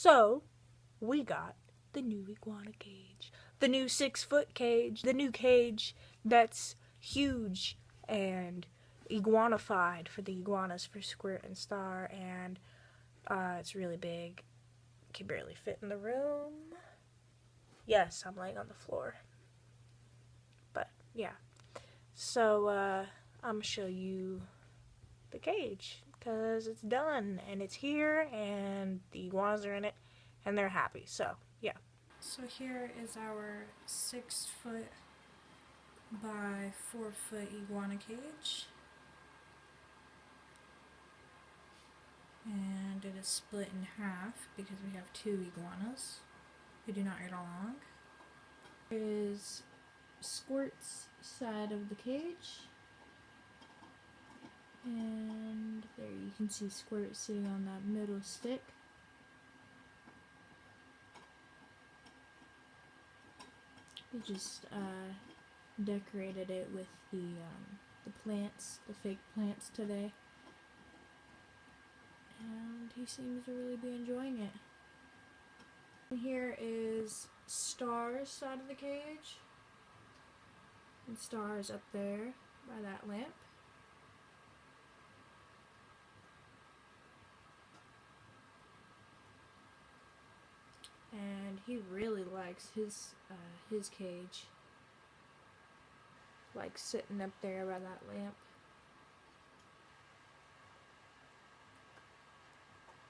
So, we got the new iguana cage. The new 6-foot cage. The new cage that's huge and iguanified for the iguanas for Squirt and Star. And it's really big. Can barely fit in the room. Yes, I'm laying on the floor. But, yeah. So, I'm going to show you the cage. Because it's done. And it's here. And the iguanas are in it. And they're happy. So, yeah. So here is our 6-foot by 4-foot iguana cage. And it is split in half because we have 2 iguanas who do not get along. Here is Squirt's side of the cage. And there you can see Squirt sitting on that middle stick. We just decorated it with the plants, the fake plants today. And he seems to really be enjoying it. And here is Star's side of the cage. And Star's up there by that lamp. And he really likes his cage. Like sitting up there by that lamp.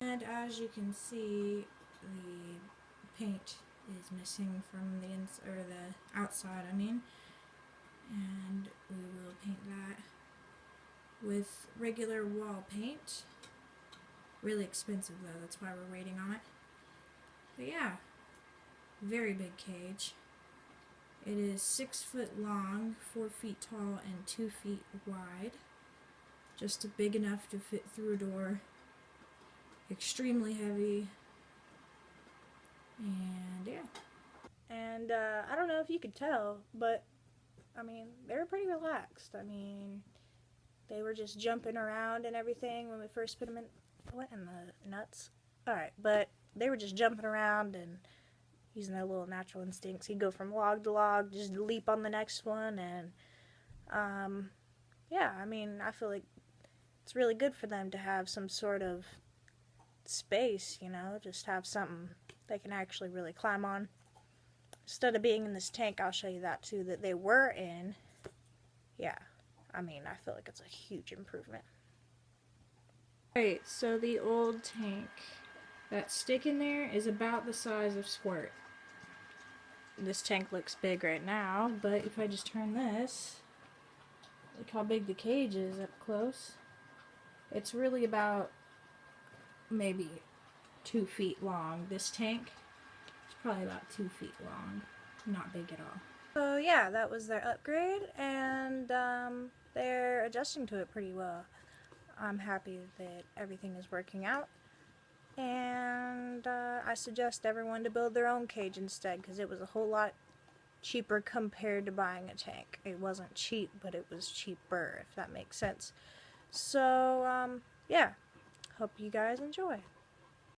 And as you can see, the paint is missing from the outside, I mean. And we will paint that with regular wall paint. Really expensive though, that's why we're waiting on it. But yeah, very big cage. It is 6 foot long, 4 feet tall, and 2 feet wide. Just big enough to fit through a door. Extremely heavy. And yeah. And I don't know if you could tell, but I mean, they were pretty relaxed. I mean, they were just jumping around and everything when we first put them in. What in the nuts? Alright, but they were just jumping around and using their little natural instincts. He'd go from log to log, just leap on the next one, and yeah, I mean, I feel like it's really good for them to have some sort of space, you know, just have something they can actually really climb on. Instead of being in this tank, I'll show you that too, that they were in. Yeah, I mean, I feel like it's a huge improvement. Alright, so the old tank. That stick in there is about the size of Squirt. This tank looks big right now, but if I just turn this, look how big the cage is up close. It's really about maybe 2 feet long. This tank is probably about 2 feet long. Not big at all. So yeah, that was their upgrade, and they're adjusting to it pretty well. I'm happy that everything is working out. And I suggest everyone to build their own cage instead, because it was a whole lot cheaper compared to buying a tank. It wasn't cheap, but it was cheaper, if that makes sense. So, yeah, hope you guys enjoy.